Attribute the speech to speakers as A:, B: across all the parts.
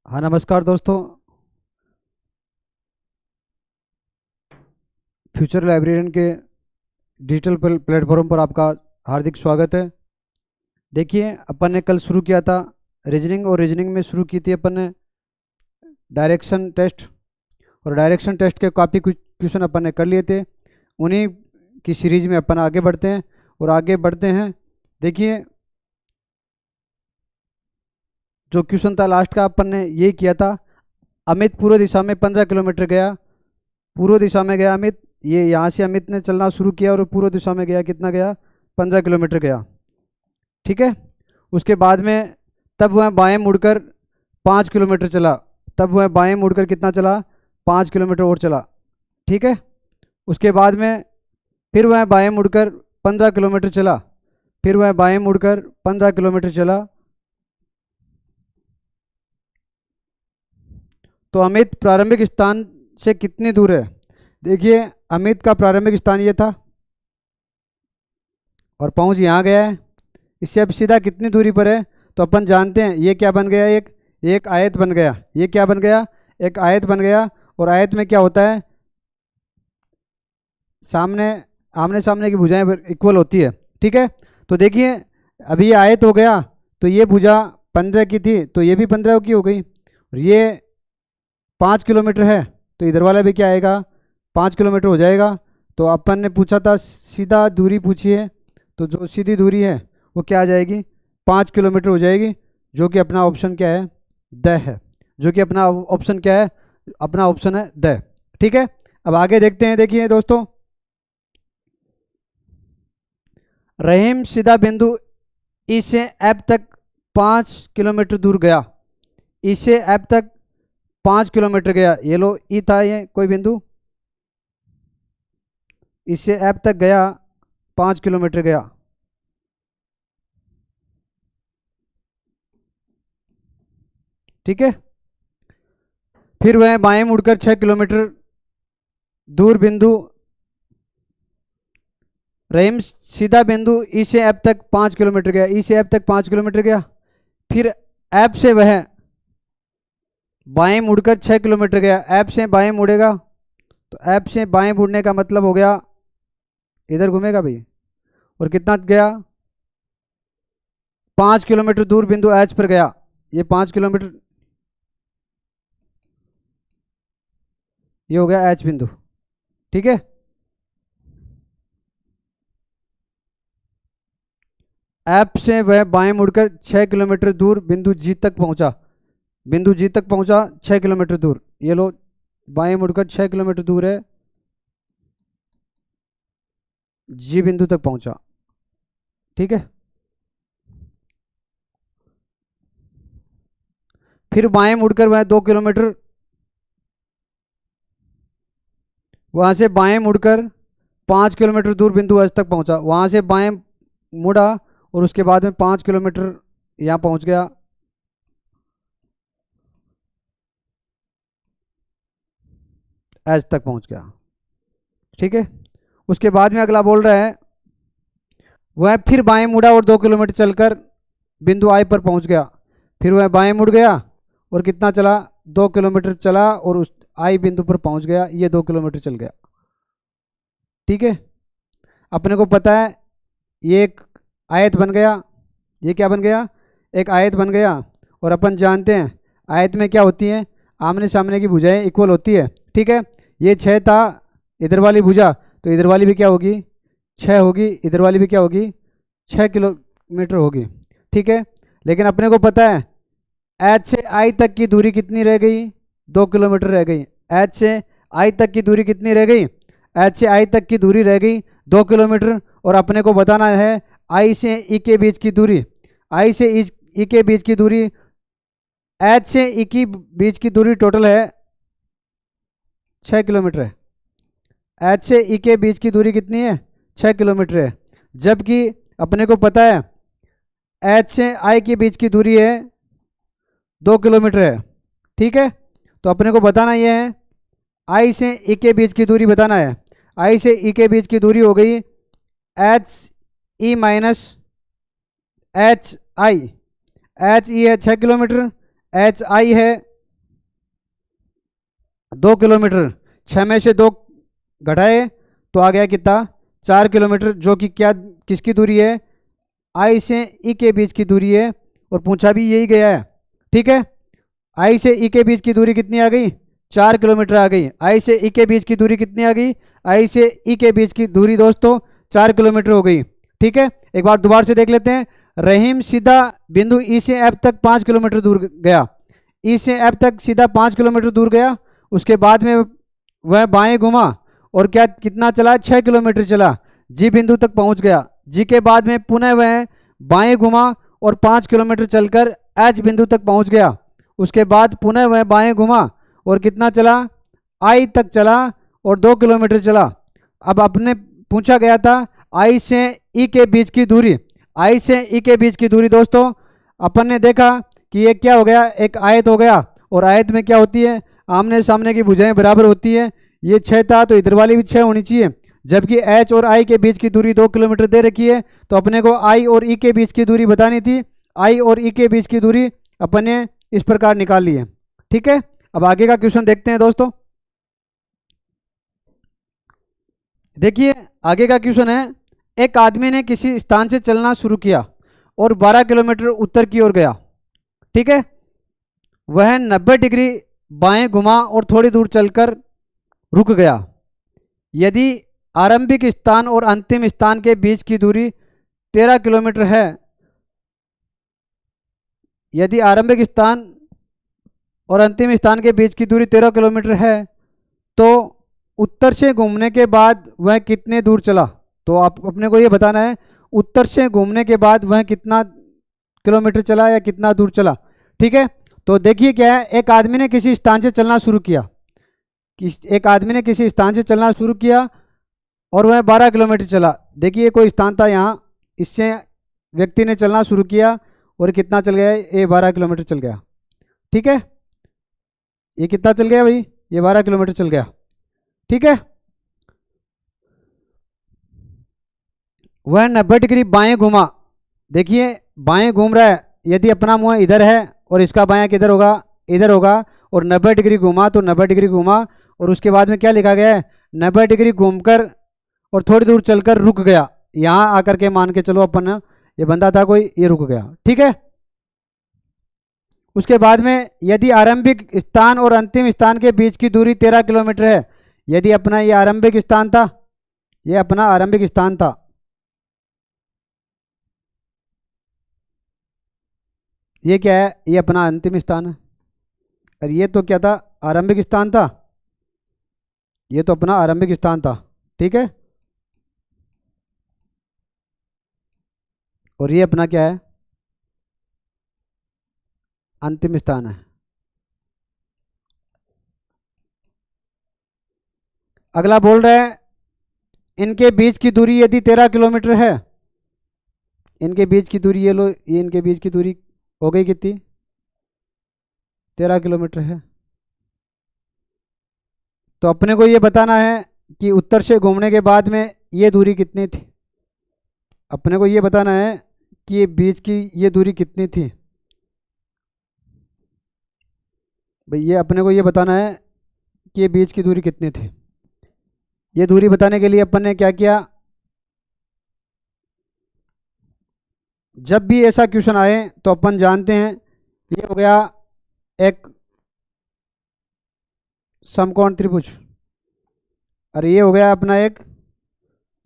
A: हाँ, नमस्कार दोस्तों। फ्यूचर लाइब्रेरियन के डिजिटल प्लेटफॉर्म पर आपका हार्दिक स्वागत है। देखिए, अपन ने कल शुरू किया था रीजनिंग, और रीजनिंग में शुरू की थी अपन ने डायरेक्शन टेस्ट। और डायरेक्शन टेस्ट के काफ़ी कुछ क्वेश्चन अपन ने कर लिए थे। उन्हीं की सीरीज में अपन आगे बढ़ते हैं और आगे बढ़ते हैं। देखिए, जो क्वेश्चन था लास्ट का, अपन ने ये किया था। अमित पूर्व दिशा में 15 किलोमीटर गया। पूर्व दिशा में गया अमित, ये यहाँ से अमित ने चलना शुरू किया और पूर्व दिशा में गया। कितना गया? 15 किलोमीटर गया। ठीक है। उसके बाद में तब वह बाएं मुड़कर 5 किलोमीटर चला। तब वह बाएं मुड़कर कितना चला? 5 किलोमीटर और चला। ठीक है। उसके बाद में फिर वह बाएं मुड़कर 15 किलोमीटर चला। फिर वह बाएं मुड़कर 15 किलोमीटर चला। तो अमित प्रारंभिक स्थान से कितनी दूर है? देखिए, अमित का प्रारंभिक स्थान ये था और पहुंच यहाँ गया है। इससे अब सीधा कितनी दूरी पर है? तो अपन जानते हैं ये क्या बन गया, एक एक आयत बन गया। ये क्या बन गया? एक आयत बन गया। और आयत में क्या होता है? सामने आमने सामने की भुजाएं इक्वल होती है। ठीक है। तो देखिए, अभी ये आयत हो गया, तो ये भुजा 15 की थी तो ये भी 15 की हो गई। और ये 5 किलोमीटर है तो इधर वाला भी क्या आएगा? 5 किलोमीटर हो जाएगा। तो अपन ने पूछा था सीधा दूरी पूछी है, तो जो सीधी दूरी है वो क्या आ जाएगी? 5 किलोमीटर हो जाएगी। जो कि अपना ऑप्शन क्या है? द है। जो कि अपना ऑप्शन क्या है? अपना ऑप्शन है द। ठीक है। अब आगे देखते हैं। देखिए दोस्तों, रहीम सीधा बिंदु ई से एफ तक 5 किलोमीटर दूर गया। ई से एफ तक 5 किलोमीटर गया। ये लो, ई था ये कोई बिंदु, इससे एफ तक गया, 5 किलोमीटर गया। ठीक है। फिर वह बाएं मुड़कर 6 किलोमीटर दूर बिंदु, रहीम सीधा बिंदु ई से एफ तक 5 किलोमीटर गया। ई से एफ तक 5 किलोमीटर गया। फिर एफ से वह बाएं मुड़कर 6 किलोमीटर गया। एफ से बाएं मुड़ेगा तो एफ से बाएं मुड़ने का मतलब हो गया इधर घूमेगा भाई। और कितना गया? 5 किलोमीटर दूर बिंदु एच पर गया। ये 5 किलोमीटर, ये हो गया एच बिंदु। ठीक है। एफ से वह बाएं मुड़कर 6 किलोमीटर दूर बिंदु जी तक पहुंचा। बिंदु जी तक पहुंचा 6 किलोमीटर दूर। ये लो, बाएं मुड़कर 6 किलोमीटर दूर है, जी बिंदु तक पहुंचा। ठीक है। फिर बाएं मुड़कर वह 2 किलोमीटर, वहां से बाएं मुड़कर 5 किलोमीटर दूर बिंदु एच तक पहुंचा। वहां से बाएं मुड़ा और उसके बाद में 5 किलोमीटर यहाँ पहुंच गया। एच तक पहुंच गया। ठीक है। उसके बाद में अगला बोल रहा है, वह फिर बाएं मुड़ा और 2 किलोमीटर चलकर बिंदु आई पर पहुंच गया। फिर वह बाएं मुड़ गया और कितना चला? 2 किलोमीटर चला और उस आई बिंदु पर पहुंच गया। ये 2 किलोमीटर चल गया। ठीक है। अपने को पता है ये एक आयत बन गया। ये क्या बन गया? एक आयत बन गया। और अपन जानते हैं आयत में क्या होती है? आमने सामने की भुजाएं इक्वल होती है। ठीक है। ये 6 था, इधर वाली भुजा, तो इधर वाली भी क्या होगी? 6 होगी। इधर वाली भी क्या होगी? 6 किलोमीटर होगी। ठीक है। लेकिन अपने को पता है एच से आई तक की दूरी कितनी रह गई? 2 किलोमीटर रह गई। एच से आई तक की दूरी कितनी रह गई? एच से आई तक की दूरी रह गई 2 किलोमीटर। और अपने को बताना है आई से ई के बीच की दूरी। आई से ई के बीच की दूरी, एच से ई की बीच की दूरी टोटल है 6 किलोमीटर है। एच से ई के बीच की दूरी कितनी है? 6 किलोमीटर है। जबकि अपने को पता है एच से आई के बीच की दूरी है 2 किलोमीटर है। ठीक है। तो अपने को बताना यह है आई से ई के बीच की दूरी बताना है। आई से ई के बीच की दूरी हो गई H E minus H I. H E है 6 किलोमीटर, एच आई है 2 किलोमीटर, 6 में से 2 घटाए तो आ गया कितना, 4 किलोमीटर, जो कि क्या किसकी दूरी है, आई से ई के बीच की दूरी है, और पूछा भी यही गया है। ठीक है, आई से ई के बीच की दूरी कितनी आ गई, 4 किलोमीटर आ गई। आई से ई के बीच की दूरी कितनी आ गई, आई से ई के बीच की दूरी दोस्तों 4 किलोमीटर हो गई। ठीक है, एक बार दोबारा से देख लेते हैं। रहीम सीधा बिंदु ई से एफ तक 5 किलोमीटर दूर गया, ई से एफ तक सीधा 5 किलोमीटर दूर गया। उसके बाद में वह बाएं घुमा और क्या कितना चला, 6 किलोमीटर चला, जी बिंदु तक पहुंच गया। जी के बाद में पुनः वह बाएं घुमा और 5 किलोमीटर चलकर एच बिंदु तक पहुंच गया। उसके बाद पुनः वह बाएं घुमा और कितना चला, आई तक चला और 2 किलोमीटर चला। अब अपने पूछा गया था आई से ई के बीच की दूरी, आई से ई के बीच की दूरी दोस्तों अपन ने देखा कि ये क्या हो गया, एक आयत हो गया, और आयत में क्या होती है, आमने सामने की भुजाएं बराबर होती है। ये 6 था तो इधर वाली भी 6 होनी चाहिए, जबकि एच और आई के बीच की दूरी 2 किलोमीटर दे रखी है, तो अपने को आई और ई के बीच की दूरी बतानी थी। आई और ई के बीच की दूरी अपन ने इस प्रकार निकाल ली है। ठीक है, अब आगे का क्वेश्चन देखते हैं दोस्तों। देखिए आगे का क्वेश्चन है, एक आदमी ने किसी स्थान से चलना शुरू किया और 12 किलोमीटर उत्तर की ओर गया। ठीक है, वह 90 डिग्री बाएं घुमा और थोड़ी दूर चलकर रुक गया। यदि आरंभिक स्थान और अंतिम स्थान के बीच की दूरी 13 किलोमीटर है, यदि आरंभिक स्थान और अंतिम स्थान के बीच की दूरी 13 किलोमीटर है, तो उत्तर से घूमने के बाद वह कितने दूर चला। तो आप अपने को ये बताना है, उत्तर से घूमने के बाद वह कितना किलोमीटर चला या कितना दूर चला। ठीक है, तो देखिए क्या है, एक आदमी ने किसी स्थान से चलना शुरू किया, एक आदमी ने किसी स्थान से चलना शुरू किया और वह 12 किलोमीटर चला। देखिए कोई स्थान था यहाँ, इससे व्यक्ति ने चलना शुरू किया और कितना चल गया, ये 12 किलोमीटर चल गया। ठीक है, ये कितना चल गया भाई, ये 12 किलोमीटर चल गया। ठीक है, वह 90 डिग्री बाएं घुमा। देखिए बाएं घूम रहा है, यदि अपना मुंह इधर है और इसका बायां किधर होगा, इधर होगा, और 90 डिग्री घुमा तो 90 डिग्री घुमा, और उसके बाद में क्या लिखा गया है, 90 डिग्री घूमकर और थोड़ी दूर चलकर रुक गया। यहाँ आकर के मान के चलो अपन, ये बंदा था कोई, ये रुक गया। ठीक है, उसके बाद में यदि आरंभिक स्थान और अंतिम स्थान के बीच की दूरी 13 किलोमीटर है, यदि अपना ये आरंभिक स्थान था, ये अपना आरंभिक स्थान था, ये क्या है, ये अपना अंतिम स्थान है, और ये तो क्या था, आरंभिक स्थान था, ये तो अपना आरंभिक स्थान था। ठीक है, और ये अपना क्या है, अंतिम स्थान है। अगला बोल रहा है, इनके बीच की दूरी यदि 13 किलोमीटर है, इनके बीच की दूरी, ये लो, ये इनके बीच की दूरी हो गई कितनी, 13 किलोमीटर है। तो अपने को ये बताना है कि उत्तर से घूमने के बाद में ये दूरी कितनी थी। अपने को ये बताना है कि ये बीच की ये दूरी कितनी थी भाई, ये अपने को ये बताना है कि ये बीच की दूरी कितनी थी। ये दूरी बताने के लिए अपन ने क्या किया, जब भी ऐसा क्वेश्चन आए तो अपन जानते हैं, ये हो गया एक समकोण त्रिभुज, और ये हो गया अपना एक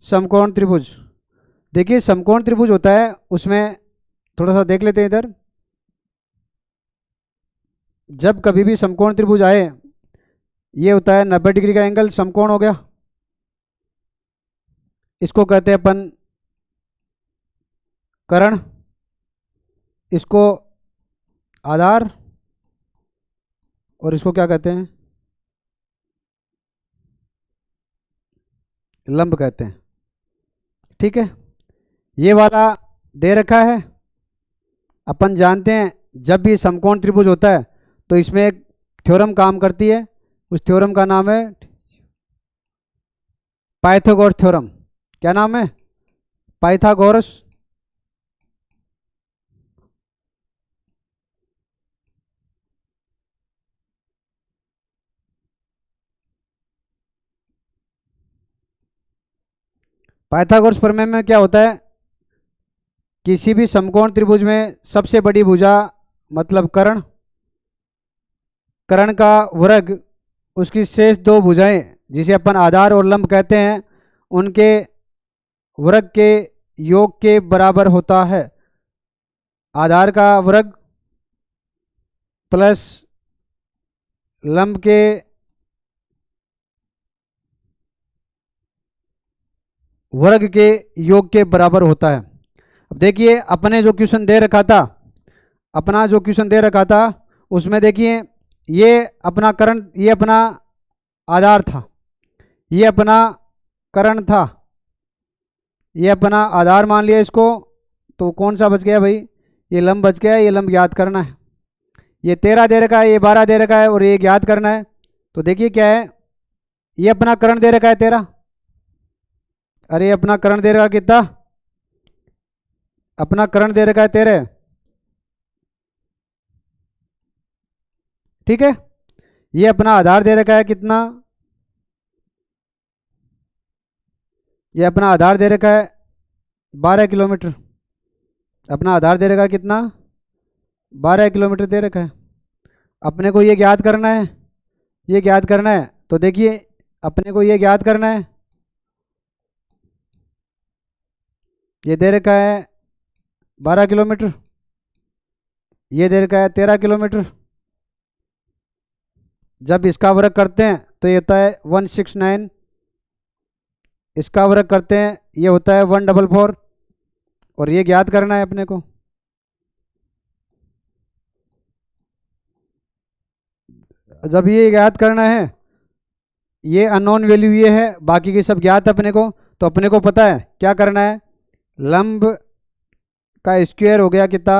A: समकोण त्रिभुज। देखिए समकोण त्रिभुज होता है, उसमें थोड़ा सा देख लेते हैं इधर। जब कभी भी समकोण त्रिभुज आए, ये होता है 90 डिग्री का एंगल, समकोण हो गया, इसको कहते हैं अपन कर्ण, इसको आधार, और इसको क्या कहते हैं, लंब कहते हैं। ठीक है, ये वाला दे रखा है। अपन जानते हैं जब भी समकोण त्रिभुज होता है तो इसमें एक थ्योरम काम करती है, उस थ्योरम का नाम है पाइथागोरस थ्योरम। क्या नाम है, पाइथागोरस पाइथागोरस प्रमेय में क्या होता है, किसी भी समकोण त्रिभुज में सबसे बड़ी भुजा मतलब कर्ण, कर्ण का वर्ग उसकी शेष दो भुजाएं जिसे अपन आधार और लंब कहते हैं उनके वर्ग के योग के बराबर होता है। आधार का वर्ग प्लस लंब के वर्ग के योग के बराबर होता है। अब देखिए अपने जो क्वेश्चन दे रखा था, अपना जो क्वेश्चन दे रखा था उसमें देखिए ये अपना कर्ण, ये अपना आधार था, ये अपना कर्ण था, ये अपना आधार मान लिया इसको, तो कौन सा बच गया भाई, ये लंब बच गया। ये लंब याद करना है, ये 13 दे रखा है, ये 12 दे रखा है और ये याद करना है। तो देखिए क्या है, ये अपना कर्ण दे रखा है 13, अरे अपना कर्ण दे रखा कितना, अपना कर्ण दे रखा है 13, ठीक है। ये अपना आधार दे रखा है कितना, ये अपना आधार दे रखा है 12 किलोमीटर, अपना आधार दे रखा है कितना, 12 किलोमीटर दे रखा है। अपने को ये ज्ञात करना है, ये ज्ञात करना है। तो देखिए अपने को ये ज्ञात करना है, ये दे रखा है 12 किलोमीटर, ये दे रखा है 13 किलोमीटर। जब इसका वर्ग करते हैं तो ये होता है 169, इसका वर्ग करते हैं ये होता है 144 और ये ज्ञात करना है अपने को। जब ये ज्ञात करना है, ये अननोन वैल्यू ये है, बाकी की सब ज्ञात अपने को, तो अपने को पता है क्या करना है, लंब का स्क्वायर हो गया कितना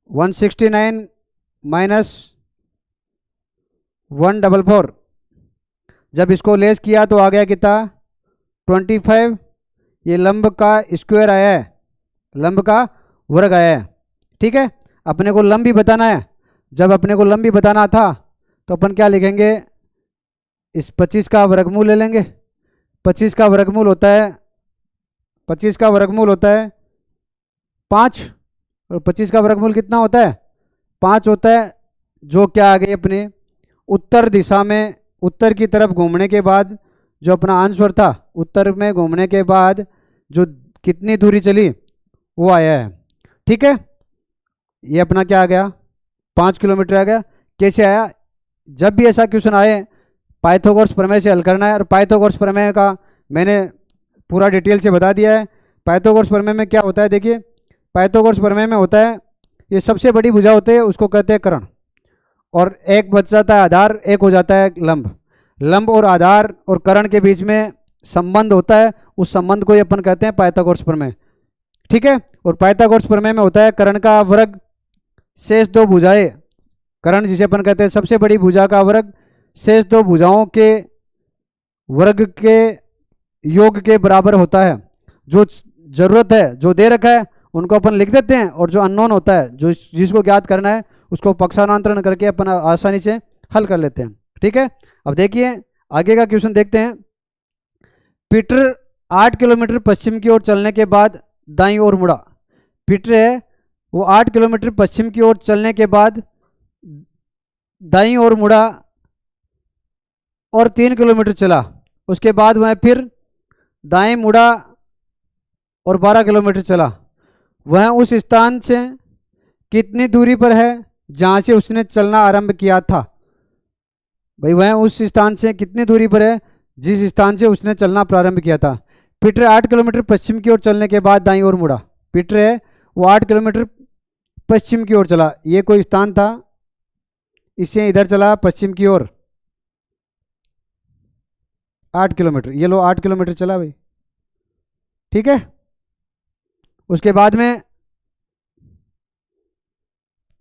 A: 169 माइनस 144, जब इसको लेस किया तो आ गया कितना 25, ये लंब का स्क्वायर आया है, लंब का वर्ग आया है, ठीक है। अपने को लंब भी बताना है, जब अपने को लंब भी बताना था तो अपन क्या लिखेंगे, इस 25 का वर्गमूल ले लेंगे। 25 का वर्गमूल होता है, 25 का वर्गमूल होता है 5 और 25 का वर्गमूल कितना होता है 5 होता है, जो क्या आ गई अपने उत्तर दिशा में, उत्तर की तरफ घूमने के बाद जो अपना आंसर था, उत्तर में घूमने के बाद जो कितनी दूरी चली वो आया है, ठीक है। ये अपना क्या आ गया 5 किलोमीटर आ गया। कैसे आया, जब भी ऐसा क्वेश्चन आए पाइथागोरस प्रमेय से हल करना है, और पाइथागोरस प्रमेय का मैंने पूरा डिटेल से बता दिया है। पाइथागोरस प्रमेय में क्या होता है, देखिए पाइथागोरस प्रमेय में होता है ये सबसे बड़ी भुजा होती है उसको कहते हैं कर्ण, और एक बच जाता है आधार, एक हो जाता है लंब। लंब और आधार और कर्ण के बीच में संबंध होता है, उस संबंध को ही अपन कहते हैं पाइथागोरस प्रमेय, ठीक है। और पाइथागोरस प्रमेय में होता है कर्ण का वर्ग शेष दो भुजाएं, कर्ण जिसे अपन कहते हैं सबसे बड़ी भुजा का वर्ग शेष दो भुजाओं के वर्ग के योग के बराबर होता है। जो जरूरत है, जो दे रखा है उनको अपन लिख देते हैं, और जो अननोन होता है, जो जिसको ज्ञात करना है उसको पक्षांतरण करके अपन आसानी से हल कर लेते हैं, ठीक है। अब देखिए आगे का क्वेश्चन देखते हैं। पीटर 8 किलोमीटर पश्चिम की ओर चलने के बाद दाईं ओर मुड़ा। पीटर है वो 8 किलोमीटर पश्चिम की ओर चलने के बाद दाईं ओर मुड़ा और 3 किलोमीटर चला, उसके बाद वह फिर दाएं मुड़ा और 12 किलोमीटर चला। वह उस स्थान से कितनी दूरी पर है जहाँ से उसने चलना आरंभ किया था। भाई वह उस स्थान से कितनी दूरी पर है जिस स्थान से उसने चलना प्रारंभ किया था। पीटर 8 किलोमीटर पश्चिम की ओर चलने के बाद दाईं ओर मुड़ा। पीटर है वो 8 किलोमीटर पश्चिम की ओर चला, ये कोई स्थान था, इससे इधर चला पश्चिम की ओर 8 किलोमीटर, ये लो 8 किलोमीटर चला भाई, ठीक है। उसके बाद में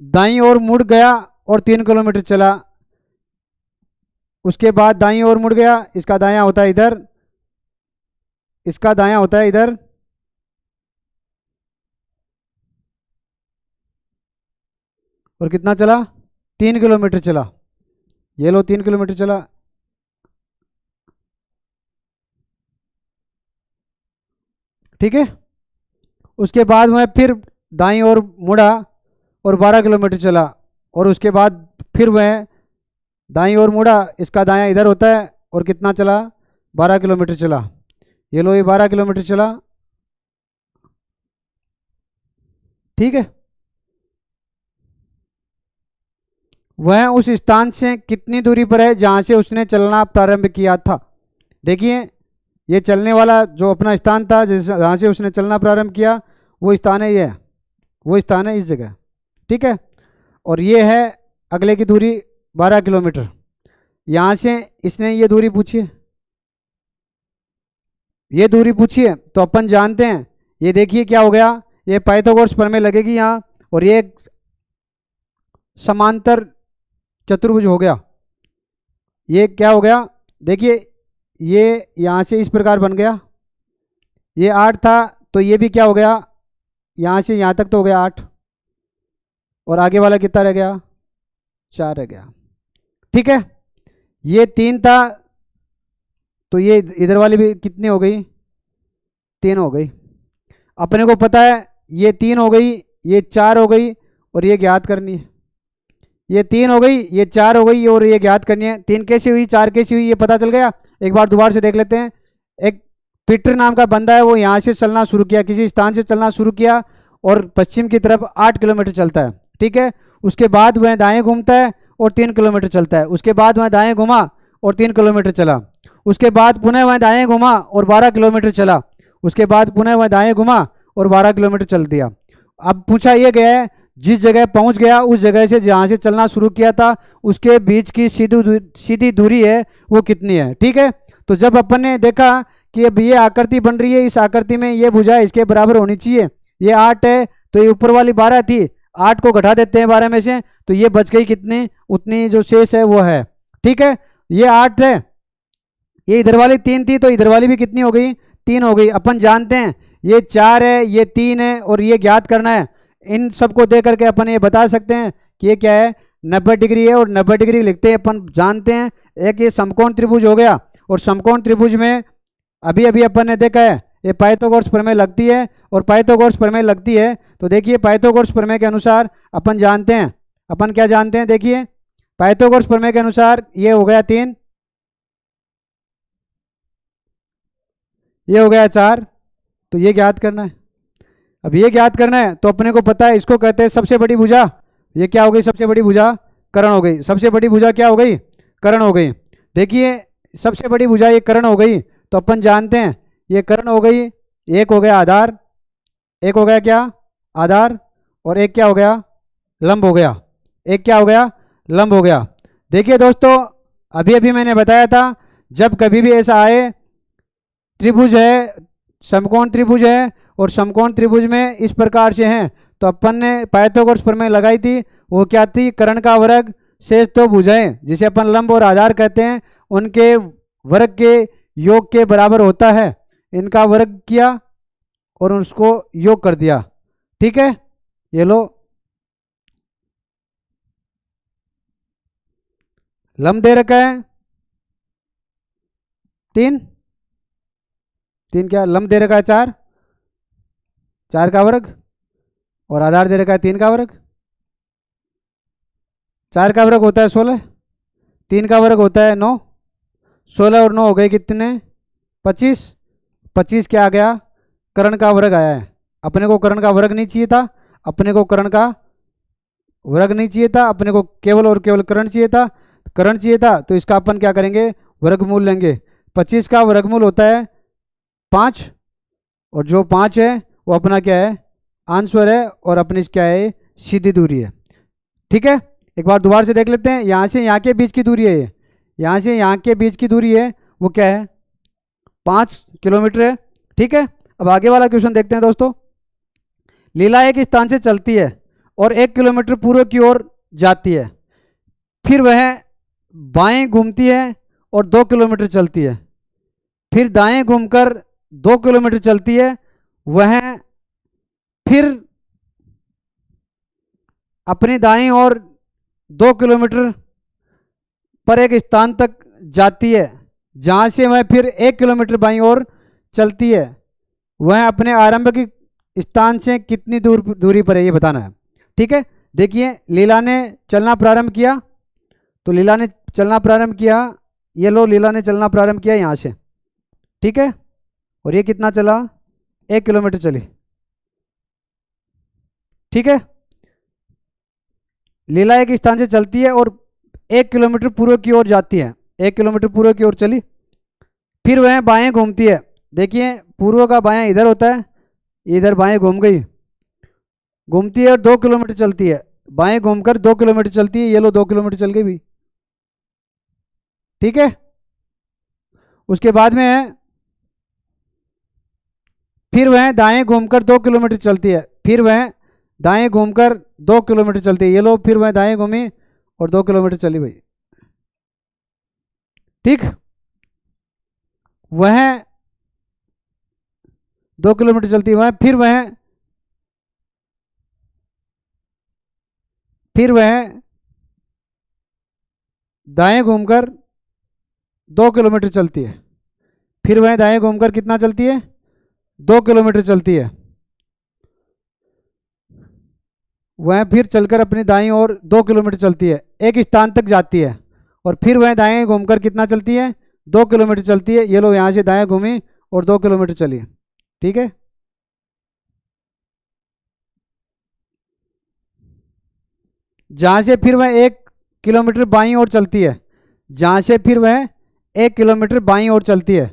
A: दाईं ओर मुड़ गया और 3 किलोमीटर चला, उसके बाद दाईं ओर मुड़ गया, इसका दायां होता है इधर, इसका दायां होता है इधर, और कितना चला 3 किलोमीटर चला, ये लो 3 किलोमीटर चला। ठीक है। उसके बाद वह फिर दाईं ओर मुड़ा और 12 किलोमीटर चला, और उसके बाद फिर वह दाईं ओर मुड़ा, इसका दायां इधर होता है, और कितना चला, 12 किलोमीटर चला। ये लो, ये 12 किलोमीटर चला, ठीक है। वह उस स्थान से कितनी दूरी पर है जहां से उसने चलना प्रारंभ किया था। देखिए, ये चलने वाला जो अपना स्थान था जहाँ से उसने चलना प्रारंभ किया, वो स्थान है, ये वो स्थान है इस जगह, ठीक है। और ये है अगले की दूरी 12 किलोमीटर। यहाँ से इसने ये दूरी पूछी है, ये दूरी पूछी है, तो अपन जानते हैं, ये देखिए क्या हो गया, ये पाइथागोरस प्रमेय लगेगी यहाँ, और ये एक समांतर चतुर्भुज हो गया। ये क्या हो गया, देखिए ये यहाँ से इस प्रकार बन गया, ये 8 था, तो ये भी क्या हो गया, यहाँ से यहाँ तक तो हो गया 8, और आगे वाला कितना रह गया, 4 रह गया, ठीक है। ये 3 था, तो ये इधर वाली भी कितनी हो गई, 3 हो गई। अपने को पता है ये 3 हो गई, ये 4 हो गई, और ये ज्ञात करनी है। ये 3 हो गई, ये 4 हो गई, और ये ज्ञात करनी है। 3 कैसी हुई, 4 कैसी हुई, ये पता चल गया। एक बार दोबारा से देख लेते हैं। एक पीटर नाम का बंदा है, वो यहाँ से चलना शुरू किया, किसी स्थान से चलना शुरू किया, और पश्चिम की तरफ 8 किलोमीटर चलता है, ठीक है। उसके बाद वह दाएं घूमता है और 3 किलोमीटर चलता है। उसके बाद वह दाएं घुमा और 3 किलोमीटर चला। उसके बाद पुनः वह दाएं घुमा और 12 किलोमीटर चला। उसके बाद पुनः वह दाएं घुमा और 12 किलोमीटर चल दिया। अब पूछा यह गया है, जिस जगह पहुंच गया उस जगह से जहां से चलना शुरू किया था उसके बीच की सीधी दूरी है वो कितनी है, ठीक है। तो जब अपन ने देखा कि अब ये आकृति बन रही है, इस आकृति में ये भुजा इसके बराबर होनी चाहिए, ये 8 है, तो ये ऊपर वाली 12 थी, 8 को घटा देते हैं 12 में से, तो ये बच गई कितनी, उतनी जो शेष है वो है, ठीक है। ये 8 है, ये इधर वाली 3 थी, तो इधर वाली भी कितनी हो गई, 3 हो गई। अपन जानते हैं ये 4 है, ये 3 है, और ये ज्ञात करना है। इन सबको दे करके अपन ये बता सकते हैं कि ये क्या है, 90 डिग्री है, और 90 डिग्री लिखते हैं अपन जानते हैं। एक ये समकोण त्रिभुज हो गया, और समकोण त्रिभुज में अभी अभी अपन ने देखा है ये पाइथागोरस प्रमेय लगती है, और पाइथागोरस प्रमेय लगती है तो देखिए पाइथागोरस प्रमेय के अनुसार अपन जानते हैं, अपन क्या जानते हैं, देखिए पाइथागोरस प्रमेय के अनुसार ये हो गया 3, ये हो गया 4, तो ये ज्ञात करना है। अब ये ज्ञात करना है तो अपने को पता है, इसको कहते हैं सबसे बड़ी भुजा। ये क्या हो गई, सबसे बड़ी भुजा कर्ण हो गई। सबसे बड़ी भुजा क्या हो गई, कर्ण हो गई। देखिए सबसे बड़ी भुजा ये कर्ण हो गई, तो अपन जानते हैं ये कर्ण हो गई। एक हो गया आधार, एक हो गया क्या, आधार, और एक क्या हो गया, लंब हो गया। एक क्या हो गया, लंब हो गया। देखिए दोस्तों, अभी अभी मैंने बताया था, जब कभी भी ऐसा आए, त्रिभुज है, समकोण त्रिभुज है, और समकोण त्रिभुज में इस प्रकार से हैं, तो अपन ने पाइथागोरस प्रमेय लगाई थी। वो क्या थी, कर्ण का वर्ग शेष दो भुजाएं, जिसे अपन लंब और आधार कहते हैं, उनके वर्ग के योग के बराबर होता है। इनका वर्ग किया और उसको योग कर दिया, ठीक है। ये लो, लंब दे रखा है 3, 3 क्या, लंब दे रखा है 4, 4 का वर्ग, और आधार दे रखा है 3 का वर्ग। 4 का वर्ग होता है 16, 3 का वर्ग होता है 9, 16 और 9 हो गए कितने, 25। 25 क्या आ गया, कर्ण का वर्ग आया है। अपने को कर्ण का वर्ग नहीं चाहिए था, अपने को कर्ण का वर्ग नहीं चाहिए था, अपने को केवल और केवल कर्ण चाहिए था। कर्ण चाहिए था तो इसका अपन क्या करेंगे, वर्गमूल लेंगे। 25 का वर्गमूल होता है 5, और जो 5 है वो अपना क्या है, आंसर है, और अपनी क्या है, सीधी दूरी है, ठीक है। एक बार दोबारा से देख लेते हैं, यहाँ से यहाँ के बीच की दूरी है, ये यहाँ से यहाँ के बीच की दूरी है वो क्या है, 5 किलोमीटर है, ठीक है। अब आगे वाला क्वेश्चन देखते हैं दोस्तों। लीला एक स्थान से चलती है और 1 किलोमीटर पूर्व की ओर जाती है, फिर वह बाएं घूमती है और 2 किलोमीटर चलती है, फिर दाएं घूमकर 2 किलोमीटर चलती है, वह फिर अपनी दाईं ओर 2 किलोमीटर पर एक स्थान तक जाती है, जहां से वह फिर 1 किलोमीटर बाईं ओर चलती है, वह अपने आरंभ की स्थान से कितनी दूरी पर है ये बताना है। ठीक है, देखिए लीला ने चलना प्रारंभ किया, तो लीला ने चलना प्रारंभ किया, ये लो लीला ने चलना प्रारंभ किया यहाँ से, ठीक है, और ये कितना चला, 1 किलोमीटर चली। ठीक है, लीला एक स्थान से चलती है और 1 किलोमीटर पूर्व की ओर जाती है, 1 किलोमीटर पूर्व की ओर चली, फिर वह बाएं घूमती है। देखिए पूर्व का बायां इधर होता है, इधर बाएं घूम गई, घूमती है और 2 किलोमीटर चलती है, बाएं घूमकर 2 किलोमीटर चलती है, ये लो 2 किलोमीटर चल गई भी। ठीक है, उसके बाद में है फिर वह दाएं घूमकर 2 किलोमीटर चलती है, फिर वह दाएं घूमकर 2 किलोमीटर चलती है, ये लो फिर वह दाएं घूमी और 2 किलोमीटर चली भाई। ठीक, वह 2 किलोमीटर चलती है, वह फिर वह दाएं घूमकर 2 किलोमीटर चलती है, फिर वह दाएं घूमकर कितना चलती है, 2 किलोमीटर चलती है, वह फिर चलकर अपनी दाईं ओर 2 किलोमीटर चलती है, एक स्थान तक जाती है, और फिर वह दाएं घूमकर कितना चलती है, 2 किलोमीटर चलती है, ये लो यहाँ से दाएं घूमी और 2 किलोमीटर चली। ठीक है, जहाँ से फिर वह 1 किलोमीटर बाईं ओर चलती है, जहाँ से फिर वह 1 किलोमीटर बाईं ओर चलती है,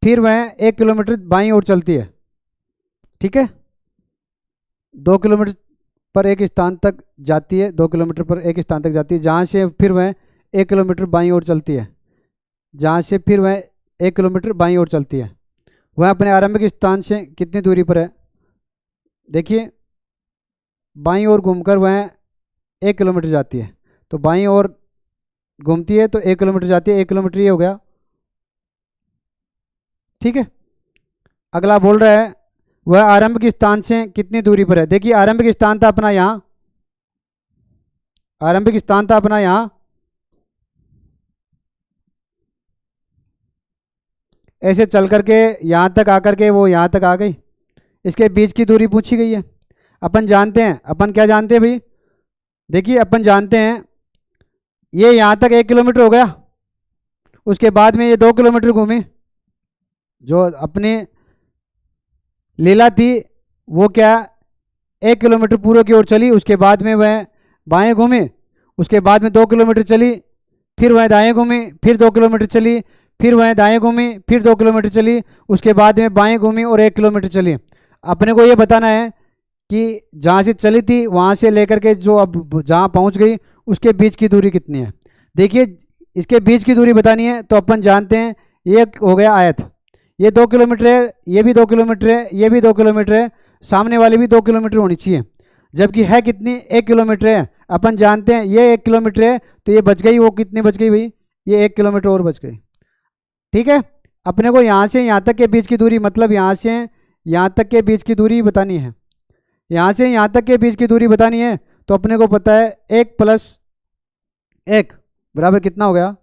A: फिर वह 1 किलोमीटर बाईं ओर चलती है। ठीक है, 2 किलोमीटर पर एक स्थान तक जाती है, 2 किलोमीटर पर एक स्थान तक जाती है, जहाँ से फिर वह 1 किलोमीटर बाईं ओर चलती है, जहाँ से फिर वह 1 किलोमीटर बाईं ओर चलती है, वह अपने आरंभिक स्थान से कितनी दूरी पर है। देखिए बाईं ओर घूमकर वह 1 किलोमीटर जाती है, तो बाईं ओर घूमती है तो 1 किलोमीटर जाती है, 1 किलोमीटर ये हो गया। ठीक है, अगला बोल रहा है वह आरंभिक स्थान से कितनी दूरी पर है। देखिए आरंभिक स्थान था अपना यहाँ, आरंभिक स्थान था अपना यहाँ, ऐसे चल करके यहाँ तक आकर के वो यहाँ तक आ गई, इसके बीच की दूरी पूछी गई है। अपन जानते हैं, अपन क्या जानते हैं भाई, देखिए अपन जानते हैं ये यहाँ तक 1 किलोमीटर हो गया, उसके बाद में ये 2 किलोमीटर घूमी, जो अपनी लीला थी वो क्या 1 किलोमीटर पूर्व की ओर चली, उसके बाद में वह बाएं घूमी, उसके बाद में 2 किलोमीटर चली, फिर वह दाएं घूमी, फिर 2 किलोमीटर चली, फिर वह दाएं घूमी, फिर 2 किलोमीटर चली, उसके बाद में बाएं घूमी और 1 किलोमीटर चली। अपने को ये बताना है कि जहाँ से चली थी वहाँ से लेकर के जो अब जहाँ पहुँच गई उसके बीच की दूरी कितनी है। देखिए इसके बीच की दूरी बतानी है तो अपन जानते हैं ये हो गया आयत, ये 2 किलोमीटर है, ये भी 2 किलोमीटर है, ये भी 2 किलोमीटर है, सामने वाली भी 2 किलोमीटर होनी चाहिए, जबकि है कितनी 1 किलोमीटर है। अपन जानते हैं ये 1 किलोमीटर है तो ये बच गई, वो कितनी बच गई भाई, ये 1 किलोमीटर और बच गई। ठीक है, अपने को यहाँ से यहाँ तक के बीच की दूरी, मतलब यहाँ से यहाँ तक के बीच की दूरी बतानी है, यहाँ से यहाँ तक के बीच की दूरी बतानी है, तो अपने को पता है 1 + 1 बराबर कितना हो गया,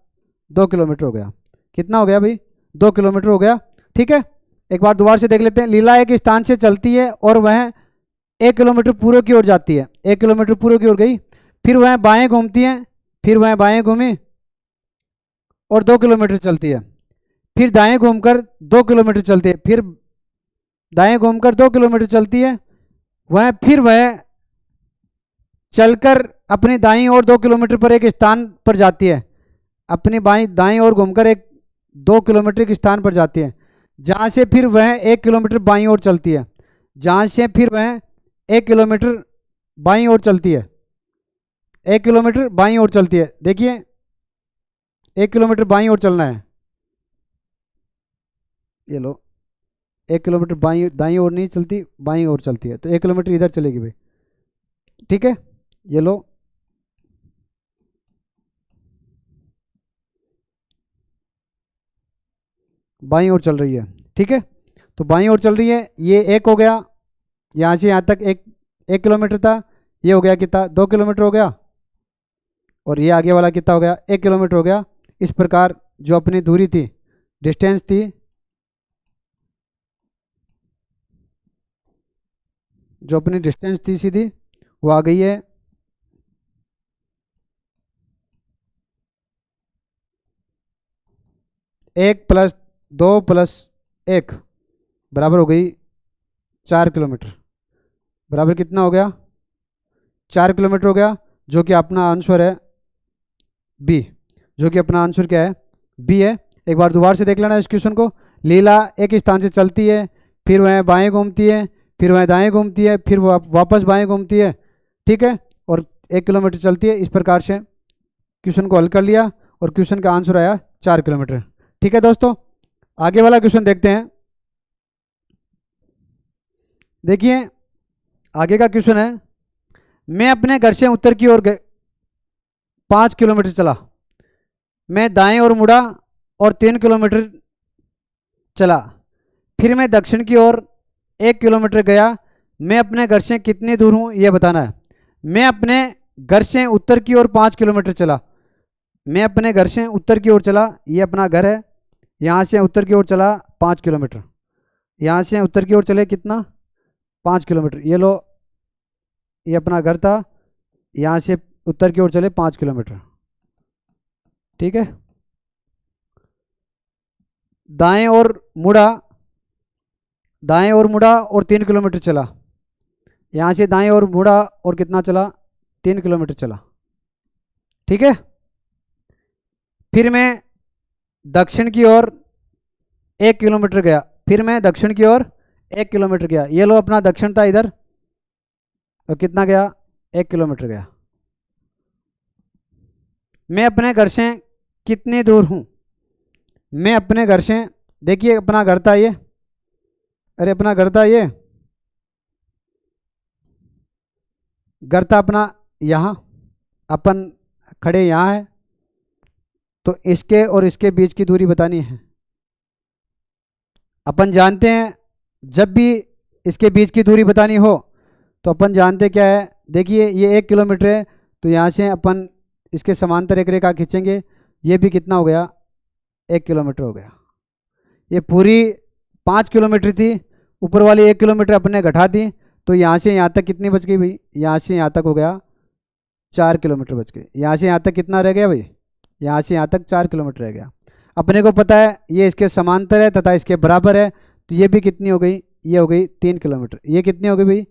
A: 2 किलोमीटर हो गया। कितना हो गया भाई, 2 किलोमीटर हो गया। ठीक है, एक बार दोबारा से देख लेते हैं। लीला एक स्थान से चलती है और वह 1 किलोमीटर पूर्व की ओर जाती है, 1 किलोमीटर पूर्व की ओर गई, फिर वह बाएं घूमती है, फिर वह बाएं घूमी और 2 किलोमीटर चलती है, फिर दाएं घूमकर 2 किलोमीटर चलती है, फिर दाएं घूमकर 2 किलोमीटर चलती है, वह चलकर अपनी दाईं ओर 2 किलोमीटर पर एक स्थान पर जाती है, अपनी दाईं ओर घूमकर एक 2 किलोमीटर के स्थान पर जाती है, जहाँ से फिर वह 1 किलोमीटर बाईं ओर चलती है, जहाँ से फिर वह 1 किलोमीटर बाईं ओर चलती है, 1 किलोमीटर बाईं ओर चलती है। देखिए 1 किलोमीटर बाईं ओर चलना है, ये लो 1 किलोमीटर दाईं ओर नहीं चलती, बाईं ओर चलती है, तो 1 किलोमीटर इधर चलेगी भाई। ठीक है, ये लो बाईं ओर चल रही है। ठीक है, तो बाईं ओर चल रही है, ये 1 हो गया, यहाँ से यहाँ तक 1 किलोमीटर था, ये हो गया कितना, 2 किलोमीटर हो गया, और ये आगे वाला कितना हो गया, 1 किलोमीटर हो गया। इस प्रकार जो अपनी दूरी थी, डिस्टेंस थी, जो अपनी डिस्टेंस थी सीधी वो आ गई है 1 + 2 + 1 बराबर हो गई 4 किलोमीटर। बराबर कितना हो गया? 4 किलोमीटर हो गया, जो कि अपना आंसर है बी। जो कि अपना आंसर क्या है? बी है। एक बार दोबारा से देख लेना इस क्वेश्चन को। लीला एक स्थान से चलती है, फिर वह बाएं घूमती है, फिर वह दाएं घूमती है, फिर वह वापस बाएं घूमती है, ठीक है, और 1 किलोमीटर चलती है। इस प्रकार से क्वेश्चन को हल कर लिया और क्वेश्चन का आंसर आया 4 किलोमीटर। ठीक है दोस्तों, आगे वाला क्वेश्चन देखते हैं। देखिए आगे का क्वेश्चन है, मैं अपने घर से उत्तर की ओर 5 किलोमीटर चला, मैं दाएं ओर मुड़ा और 3 किलोमीटर चला, फिर मैं दक्षिण की ओर 1 किलोमीटर गया, मैं अपने घर से कितनी दूर हूं यह बताना है। मैं अपने घर से उत्तर की ओर 5 किलोमीटर चला, मैं अपने घर से उत्तर की ओर चला, ये अपना घर है, यहाँ से उत्तर की ओर चला 5 किलोमीटर, यहाँ से उत्तर की ओर चले कितना? 5 किलोमीटर। ये लो, ये अपना घर था, यहाँ से उत्तर की ओर चले 5 किलोमीटर, ठीक है। दाएं ओर मुड़ा, दाएं ओर मुड़ा और 3 किलोमीटर चला, यहाँ से दाएं ओर मुड़ा और कितना चला? 3 किलोमीटर चला, ठीक है। फिर मैं दक्षिण की ओर 1 किलोमीटर गया, फिर मैं दक्षिण की ओर 1 किलोमीटर गया, ये लो अपना दक्षिण था इधर, और कितना गया? 1 किलोमीटर गया। मैं अपने घर से कितनी दूर हूं? मैं अपने घर से, देखिए अपना घर था ये, अरे अपना घर था ये, घर था अपना यहाँ, अपन खड़े यहाँ है, तो इसके और इसके बीच की दूरी बतानी है। अपन जानते हैं जब भी इसके बीच की दूरी बतानी हो तो अपन जानते क्या है, देखिए ये 1 किलोमीटर है, तो यहाँ से अपन इसके समांतर एक रेखा खींचेंगे, ये भी कितना हो गया? 1 किलोमीटर हो गया। ये पूरी 5 किलोमीटर थी, ऊपर वाली 1 किलोमीटर अपने घटा दी, तो यहाँ से यहाँ तक कितनी बच गई भाई? यहाँ से यहाँ तक हो गया 4 किलोमीटर बच गए। यहाँ से यहाँ तक कितना रह गया भाई? यहाँ से यहाँ तक 4 किलोमीटर रह गया। अपने को पता है ये इसके समांतर है तथा इसके बराबर है, तो ये भी कितनी हो गई? ये हो गई 3 किलोमीटर। ये कितनी हो गई भाई?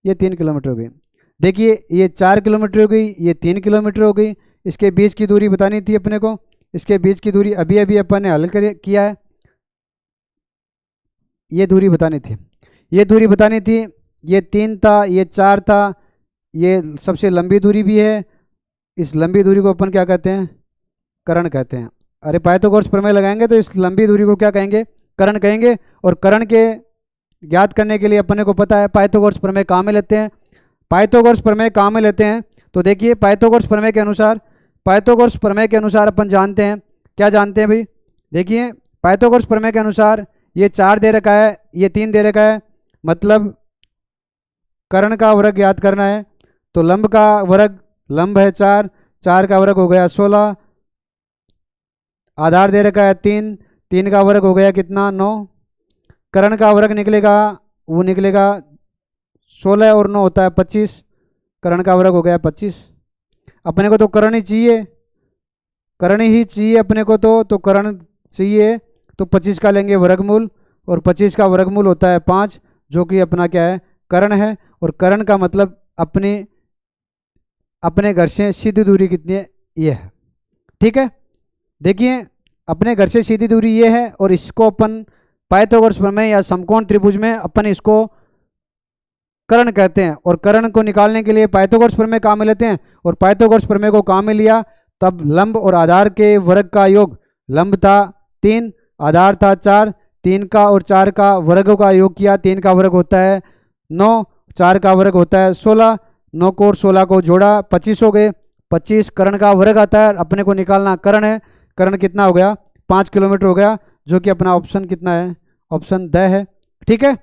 A: ये 3 किलोमीटर हो गई। देखिए ये 4 किलोमीटर हो गई, ये 3 किलोमीटर हो गई। इसके बीच की दूरी बतानी थी अपने को, इसके बीच की दूरी अभी अभी अपन ने हल किया है, ये दूरी बतानी थी, ये दूरी बतानी थी। ये 3 था, ये 4 था, ये सबसे लंबी दूरी भी है। इस लंबी दूरी को अपन क्या कहते हैं? कर्ण कहते हैं। अरे पाइथागोरस प्रमेय लगाएंगे तो इस लंबी दूरी को क्या कहेंगे? कर्ण कहेंगे। और कर्ण के ज्ञात करने के लिए अपने को पता है पाइथागोरस प्रमेय कहाँ में लेते हैं, पाइथागोरस प्रमेय कहाँ में लेते हैं। तो देखिए पाइथागोरस प्रमेय के अनुसार, पाइथागोरस प्रमेय के अनुसार अपन जानते हैं, क्या जानते हैं भाई? देखिए पाइथागोरस प्रमेय के अनुसार ये 4 दे रखा है, ये 3 दे रखा है, मतलब कर्ण का वर्ग याद करना है, तो लंब का वर्ग, लंब है 4, 4 का वर्ग हो गया 16, आधार दे रखा है 3, 3 का वर्ग हो गया कितना? 9, कर्ण का वर्ग निकलेगा, वो निकलेगा 16 और 9 होता है 25, कर्ण का वर्ग हो गया 25। अपने को तो कर्ण ही चाहिए, कर्ण ही चाहिए अपने को, तो कर्ण चाहिए, तो 25 का लेंगे वर्गमूल, और 25 का वर्गमूल होता है 5, जो कि अपना क्या है? कर्ण है। और कर्ण का मतलब अपने घर से सीधी दूरी कितनी है? ये है, ठीक है। देखिए अपने घर से सीधी दूरी ये है, और इसको अपन पाइथागोरस प्रमेय या समकोण त्रिभुज में अपन इसको कर्ण कहते हैं। और कर्ण को निकालने के लिए पाइथागोरस प्रमेय काम में लेते हैं, और पाइथागोरस प्रमेय को काम में लिया तब लंब और आधार के वर्ग का योग, लंब था 3, आधार था 4, 3 का और 4 का वर्गों का योग किया, 3 का वर्ग होता है 9, 4 का वर्ग होता है 16, 9 को और 16 को जोड़ा 25 हो गए, 25 कर्ण का वर्ग आता है। अपने को निकालना कर्ण है, कर्ण कितना हो गया? 5 किलोमीटर हो गया, जो कि अपना ऑप्शन कितना है? ऑप्शन द है, ठीक है।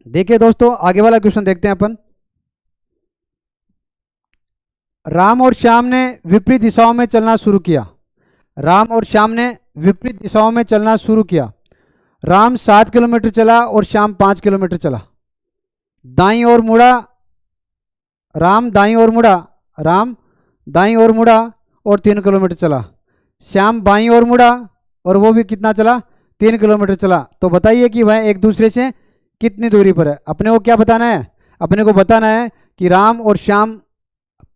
A: देखिए दोस्तों आगे वाला क्वेश्चन देखते हैं अपन। राम और श्याम ने विपरीत दिशाओं में चलना शुरू किया, राम और श्याम ने विपरीत दिशाओं में चलना शुरू किया। राम 7 किलोमीटर चला और श्याम 5 किलोमीटर चला। दाईं ओर मुड़ा, राम दाईं ओर मुड़ा, राम दाईं ओर मुड़ा और 3 किलोमीटर चला। श्याम बाईं ओर मुड़ा और वो भी कितना चला, 3 किलोमीटर चला। तो बताइए कि वह एक दूसरे से कितनी दूरी पर है। अपने को क्या बताना है, अपने को बताना है कि राम और श्याम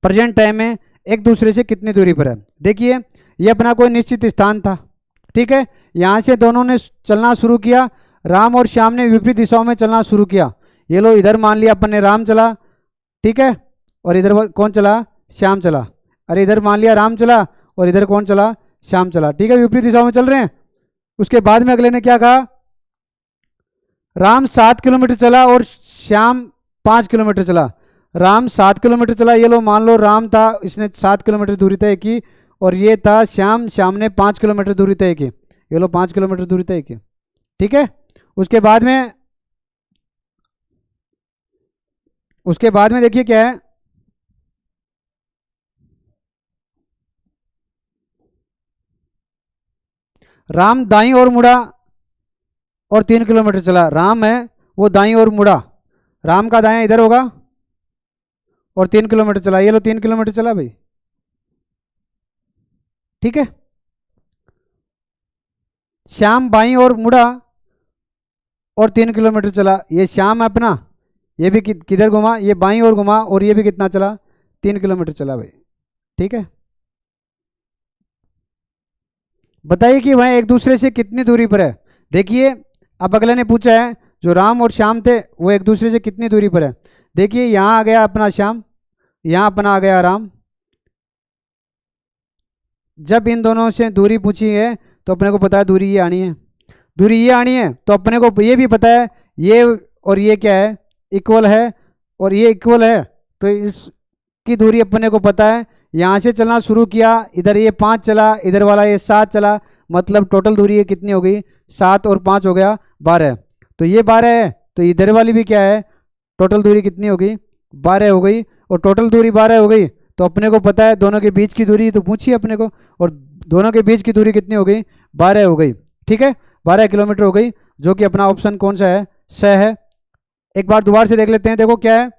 A: प्रेजेंट टाइम में एक दूसरे से कितनी दूरी पर है। देखिए ये अपना कोई निश्चित स्थान था, ठीक है। यहाँ से दोनों ने चलना शुरू किया, राम और श्याम ने विपरीत दिशाओं में चलना शुरू किया। ये लो इधर मान लिया अपन ने राम चला, ठीक है, और इधर कौन चला, श्याम चला। अरे इधर मान लिया राम चला और इधर कौन चला, श्याम चला, ठीक है, विपरीत दिशाओं में चल रहे हैं। उसके बाद में अगले ने क्या कहा, राम 7 किलोमीटर चला और श्याम 5 किलोमीटर चला। राम 7 किलोमीटर चला, ये लो मान लो राम था, इसने 7 किलोमीटर दूरी तय की, और ये था श्याम, श्याम ने 5 किलोमीटर दूरी तय की। ये लो 5 किलोमीटर दूरी तय की, ठीक है। उसके बाद में देखिए क्या है, राम दाईं ओर मुड़ा और 3 किलोमीटर चला। राम है वो दाईं ओर मुड़ा, राम का दायां इधर होगा और 3 किलोमीटर चला। ये लो 3 किलोमीटर चला भाई, ठीक है। श्याम बाईं ओर मुड़ा और 3 किलोमीटर चला। ये श्याम है अपना, ये भी किधर घुमा, ये बाईं ओर घुमा और ये भी कितना चला, 3 किलोमीटर चला भाई, ठीक है। बताइए कि वह एक दूसरे से कितनी दूरी पर है। देखिए अब अगले ने पूछा है जो राम और श्याम थे वो एक दूसरे से कितनी दूरी पर है। देखिए यहाँ आ गया अपना श्याम, यहाँ अपना आ गया राम। जब इन दोनों से दूरी पूछी है तो अपने को पता है दूरी ये आनी है, दूरी ये आनी है। तो अपने को ये भी पता है ये और ये क्या है, इक्वल है, और ये इक्वल है, तो इसकी दूरी अपने को पता है। यहाँ से चलना शुरू किया, इधर ये 5 चला, इधर वाला ये 7 चला, मतलब टोटल दूरी ये कितनी हो गई, 7 और 5 हो गया 12। तो ये 12 है, तो इधर वाली भी क्या है, टोटल दूरी कितनी हो गई, 12 हो गई। और टोटल दूरी 12 हो गई तो अपने को पता है दोनों के बीच की दूरी तो पूछिए अपने को, और दोनों के बीच की दूरी कितनी हो गई, 12 हो गई, ठीक है, 12 किलोमीटर हो गई, जो कि अपना ऑप्शन कौन सा है, स है। एक बार दोबारा से देख लेते हैं। देखो क्या है,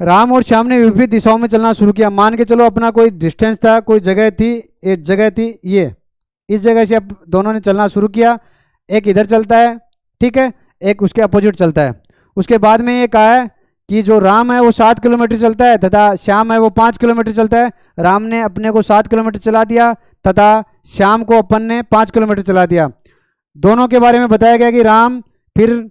A: राम और श्याम ने विपरीत दिशाओं में चलना शुरू किया। मान के चलो अपना कोई डिस्टेंस था, कोई जगह थी, एक जगह थी ये, इस जगह से अब दोनों ने चलना शुरू किया। एक इधर चलता है, ठीक है, एक उसके अपोजिट चलता है। उसके बाद में ये कहा है कि जो राम है वो 7 किलोमीटर चलता है तथा श्याम है वो 5 किलोमीटर चलता है। राम ने अपने को 7 किलोमीटर चला दिया तथा श्याम को अपन ने 5 किलोमीटर चला दिया। दोनों के बारे में बताया गया कि राम फिर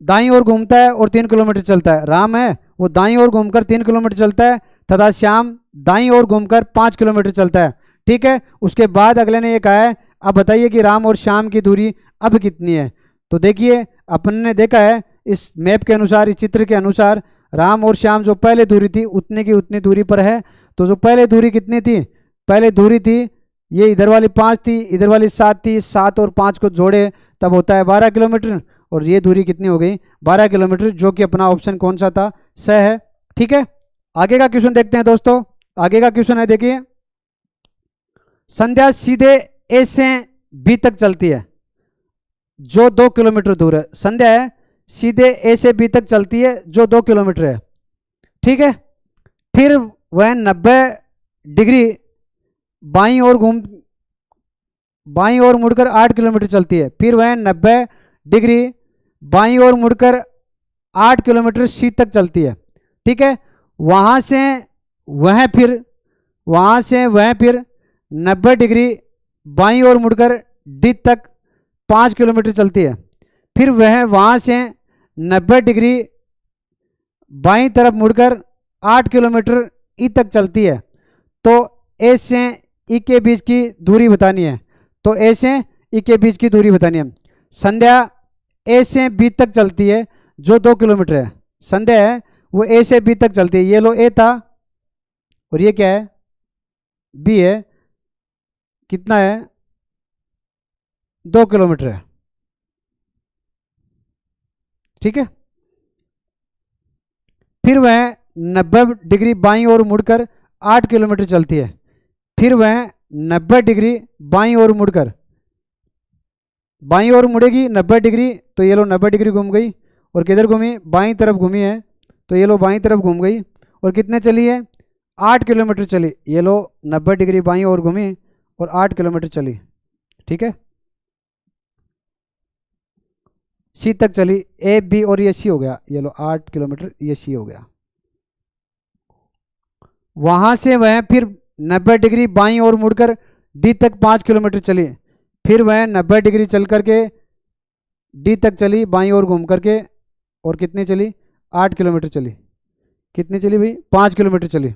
A: दाईं ओर घूमता है और 3 किलोमीटर चलता है। राम है वो दाईं ओर घूमकर 3 किलोमीटर चलता है तथा श्याम दाईं ओर घूमकर 5 किलोमीटर चलता है, ठीक है। उसके बाद अगले ने ये कहा है अब बताइए कि राम और श्याम की दूरी अब कितनी है। तो देखिए अपन ने देखा है इस मैप के अनुसार, इस चित्र के अनुसार, राम और श्याम जो पहले दूरी थी उतने की उतनी दूरी पर है। तो जो पहले दूरी कितनी थी, पहले दूरी थी ये इधर वाली 5 थी, इधर वाली 7 थी, 7 और 5 को जोड़े तब होता है 12 किलोमीटर, और ये दूरी कितनी हो गई, 12 किलोमीटर, जो कि अपना ऑप्शन कौन सा था, स है, ठीक है। आगे का क्वेश्चन देखते हैं दोस्तों। आगे का क्वेश्चन है, देखिए, संध्या सीधे ए से बी तक चलती है जो 2 किलोमीटर दूर है। संध्या है सीधे ए से बी तक चलती है जो 2 किलोमीटर है, ठीक है। फिर वह 90 डिग्री बाईं ओर मुड़कर 8 किलोमीटर चलती है। फिर वह 90 डिग्री बाईं ओर मुड़कर 8 किलोमीटर सी तक चलती है, ठीक है। वहां से वह फिर 90 डिग्री बाईं ओर मुड़कर डी तक 5 किलोमीटर चलती है। फिर वह वहां से 90 डिग्री बाईं तरफ मुड़कर 8 किलोमीटर ई तक चलती है। तो ए से ई के बीच की दूरी बतानी है। तो ए से ई के बीच की दूरी बतानी है। संध्या ए से बी तक चलती है जो 2 किलोमीटर है। संध्या है वो ए से बी तक चलती है। ये लो ए था और ये क्या है, बी है, कितना है, 2 किलोमीटर है, ठीक है। फिर वह 90 डिग्री बाईं ओर मुड़कर 8 किलोमीटर चलती है। फिर वह 90 डिग्री बाईं ओर मुड़कर बाईं ओर मुड़ेगी 90 डिग्री, तो ये लो 90 डिग्री घूम गई। और किधर घूमी, बाईं तरफ घूमी है, तो ये लो बाईं तरफ घूम गई। और कितने चली है, 8 किलोमीटर चली। ये लो 90 डिग्री बाईं ओर घूमी और 8 किलोमीटर चली। ठीक है, सी तक चली, ए बी और ये सी हो गया। ये लो 8 किलोमीटर, ये सी हो गया। वहां से वह फिर 90 डिग्री बाईं ओर मुड़कर डी तक 5 किलोमीटर चली। फिर वह 90 डिग्री चल करके डी तक चली बाईं ओर घूम करके, और कितनी चली, 8 किलोमीटर चली। कितनी चली भाई, 5 किलोमीटर चली।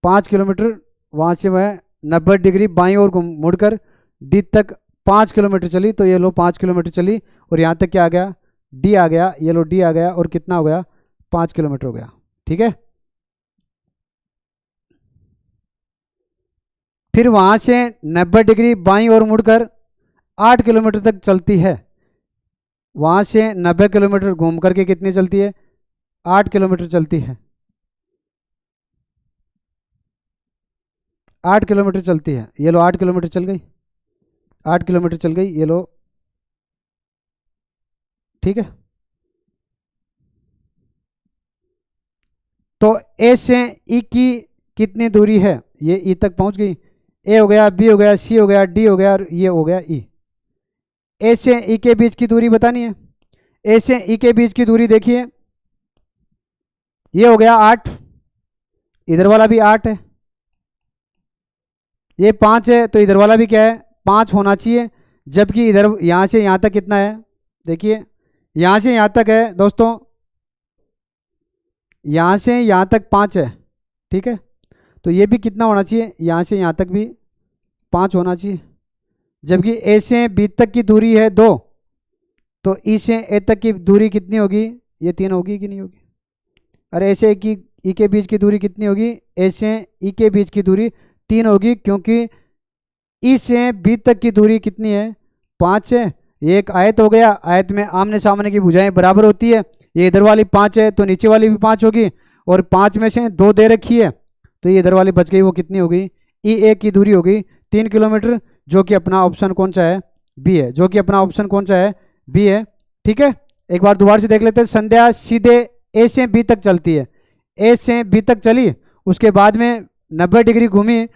A: 5 किलोमीटर वहाँ से वह 90 डिग्री बाईं ओर मुड़कर डी तक 5 किलोमीटर चली। तो ये लो 5 किलोमीटर चली और यहाँ तक क्या आ गया, डी आ गया। ये लो डी आ गया और कितना हो गया, 5 किलोमीटर हो गया। ठीक है, फिर वहाँ से 90 डिग्री बाईं ओर मुड़कर 8 किलोमीटर तक चलती है। वहाँ से 90 किलोमीटर घूम करके कितनी चलती है, 8 किलोमीटर चलती है। 8 किलोमीटर चलती है। ये लो 8 किलोमीटर चल गई, 8 किलोमीटर चल गई। ये लो, ठीक है। तो ए से ई की कितनी दूरी है, ये ई तक पहुंच गई। ए हो गया, बी हो गया, सी हो गया, डी हो गया और ये हो गया ई। ए से ई के बीच की दूरी बतानी है। ए से ई के बीच की दूरी देखिए, ये हो गया 8, इधर वाला भी 8 है, ये 5 है, तो इधर वाला भी क्या है, 5 होना चाहिए। जबकि इधर यहाँ से यहाँ तक कितना है, देखिए यहाँ से यहाँ तक है दोस्तों, यहाँ से यहाँ तक 5 है। ठीक है, तो ये भी कितना होना चाहिए, यहाँ से यहाँ तक भी 5 होना चाहिए। जबकि ए से बी तक की दूरी है 2, तो ई से ए तक की दूरी कितनी होगी, ये 3 होगी कि नहीं होगी। अरे ए से ई के बीच की दूरी कितनी होगी, ए से ई के बीच की दूरी 3 होगी, क्योंकि ई से बी तक की दूरी कितनी है, 5 है। ये एक आयत हो गया, आयत में आमने सामने की भुजाएं बराबर होती है। ये इधर वाली 5 है तो नीचे वाली भी 5 होगी, और 5 में से 2 दे रखी है, तो ये इधर वाली बच गई, वो कितनी होगी, ई ए की दूरी होगी 3 किलोमीटर, जो कि अपना ऑप्शन कौन सा है, बी है। जो कि अपना ऑप्शन कौन सा है, बी है। ठीक है, एक बार दोबारा से देख लेते हैं। संध्या सीधे ए से बी तक चलती है, ए से बी तक चली, उसके बाद में 90 डिग्री घूमी,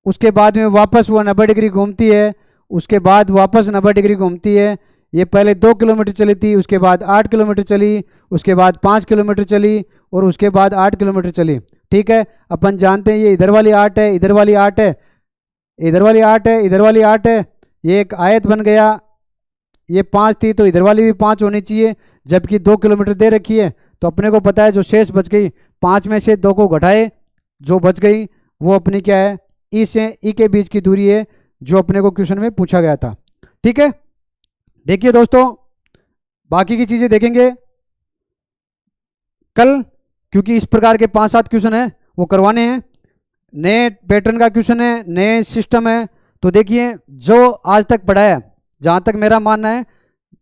A: उसके बाद में वापस वो 90 डिग्री घूमती है, उसके बाद वापस 90 डिग्री घूमती है। ये पहले 2 किलोमीटर चली थी, उसके बाद 8 किलोमीटर चली, उसके बाद 5 किलोमीटर चली और उसके बाद 8 किलोमीटर चली। ठीक है, अपन जानते हैं ये इधर वाली 8 है, इधर वाली 8 है, इधर वाली 8 है, इधर वाली 8 है। ये एक आयत बन गया, ये 5 थी तो इधर वाली भी 5 होनी चाहिए, जबकि 2 किलोमीटर दे रखी है। तो अपने को पता है जो शेष बच गई, 5 में से 2 को घटाए, जो बच गई वो अपनी क्या है, ई से ई के बीच की दूरी है, जो अपने को क्वेश्चन में पूछा गया था। ठीक है, देखिए दोस्तों बाकी की चीजें देखेंगे कल, क्योंकि इस प्रकार के 5-7 क्वेश्चन है वो करवाने हैं। नए पैटर्न का क्वेश्चन है, नए सिस्टम है। तो देखिए जो आज तक पढ़ाया, जहां तक मेरा मानना है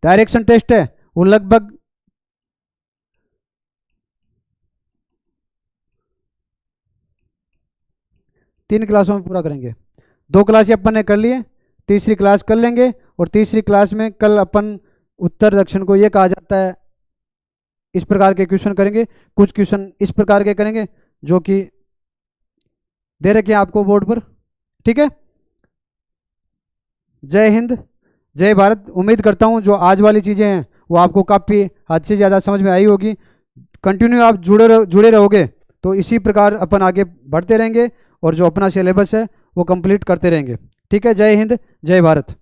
A: डायरेक्शन टेस्ट है, वो लगभग 3 क्लासों में पूरा करेंगे। 2 क्लास अपन ने कर लिए, तीसरी क्लास कर लेंगे, और तीसरी क्लास में कल अपन उत्तर दक्षिण को ये कहा जाता है, इस प्रकार के क्वेश्चन करेंगे। कुछ क्वेश्चन इस प्रकार के करेंगे जो कि दे रखे हैं आपको बोर्ड पर। ठीक है, जय हिंद, जय भारत। उम्मीद करता हूं जो आज वाली चीज़ें हैं वो आपको काफ़ी हद से ज़्यादा समझ में आई होगी। कंटिन्यू आप जुड़े रहोगे तो इसी प्रकार अपन आगे बढ़ते रहेंगे और जो अपना सिलेबस है वो कंप्लीट करते रहेंगे। ठीक है, जय हिंद, जय भारत।